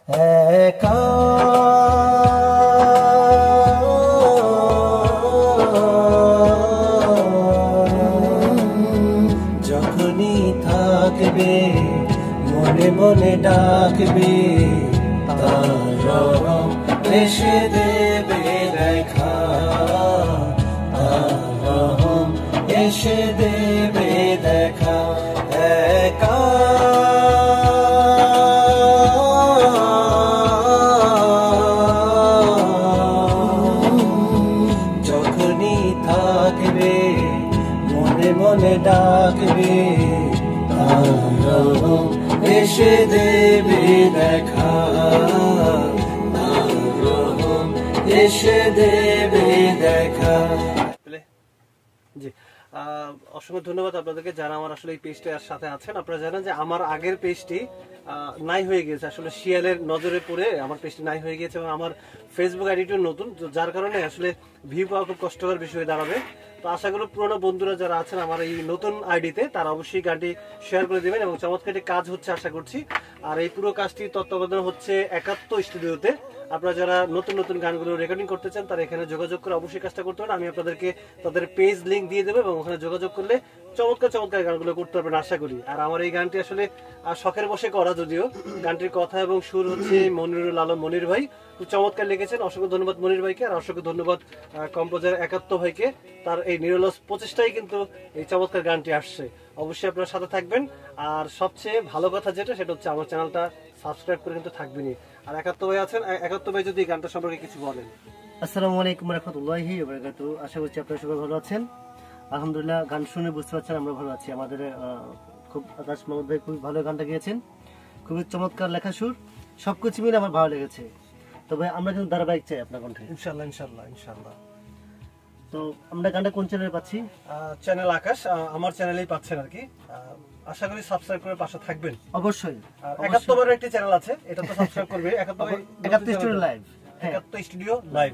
একা যখনই থাকবে মনে মনে ডাকবে তারা এসে দেবে দেখা তারা এসে দেবে দেখা একা যখনই থাকবে মনে মনে ডাকবে তারা এসে দেবে দেখা তারা এসে দেবে দেখা। জি অসংখ্য ধন্যবাদ আপনাদেরকে যারা আমার আসলে এই পেজটার সাথে আছেন। আপনারা জানেন যে আমার আগের পেজটি নাই হয়ে গিয়েছে, আসলে শিয়ালের নজরে পড়ে আমার পেজটি নাই হয়ে গিয়েছে এবং আমার ফেসবুক আইডিটিও নতুন, যার কারণে আসলে ভিউ পাওয়া খুব কষ্টকর বিষয় হয়ে দাঁড়াবে। তো আশা করি পুরোনো বন্ধুরা যারা আছেন আমার এই নতুন আইডিতে তারা অবশ্যই গানটি শেয়ার করে দেবেন এবং চমৎকার কাজ হচ্ছে আশা করছি। আর এই পুরো কাজটি তত্ত্বাবধান হচ্ছে একাত্ম স্টুডিওতে। আপনারা যারা নতুন নতুন গানগুলো রেকর্ডিং করতে চান তারা এখানে যোগাযোগ করে অবশ্যই কাজটা করতে পারেন। আমি আপনাদেরকে তাদের পেজ লিংক দিয়ে দেবো এবং ওখানে যোগাযোগ করলে চমৎকার চমৎকার গানগুলো করতে পারবেন আশা করি। আর আমার এই গানটি আসলে শখের বসে করা, যদিও গানটির কথা এবং সুর হচ্ছে মনিরুল আলম মনির ভাই, খুব চমৎকার লিখেছেন। অসংখ্য ধন্যবাদ মনির ভাইকে, আর অসংখ্য ধন্যবাদ কম্পোজার একাত্ম ভাইকে। তার এই নিরলস প্রচেষ্টাই কিন্তু এই চমৎকার গানটি আসছে। অবশ্যই আপনারা সাথে থাকবেন। আর সবচেয়ে ভালো কথা যেটা সেটা হচ্ছে আমার চ্যানেলটা সাবস্ক্রাইব করে কিন্তু থাকবেনই। আর একাত্ম ভাই আছেন, একাত্ম ভাই যদি গানটা সম্পর্কে কিছু বলেন। আসসালামু আলাইকুম রাহমাতুল্লাহি ওয়া বারাকাতুহু। আশা করছি আপনারা সবাই ভালো আছেন। আলহামদুলিল্লাহ, গান শুনে বুঝতে পারছেন আমরা ভালো আছি। আমাদের খুব আকাশ মাহমুদ ভাই খুব ভালো গানটা গেয়েছেন, খুবই চমৎকার লেখা সুর, সবকিছু মিলে আমার ভালো লেগেছে। তবে আমরা কিন্তু ধারাবাহিক চাই আপনার কণ্ঠে, ইনশাআল্লাহ ইনশাআল্লাহ ইনশাআল্লাহ। তো আমরা গানটা কোন চ্যানেলে পাচ্ছি? চ্যানেল আকাশ, আমার চ্যানেলেই পাচ্ছেন আর কি। আশা করি সাবস্ক্রাইব করে পাশে থাকবেন অবশ্যই। একাত্তরের একটি চ্যানেল আছে, এটা তো সাবস্ক্রাইব করবে। একাত্তর স্টুডিও লাইভ, একাত্তর স্টুডিও লাইভ।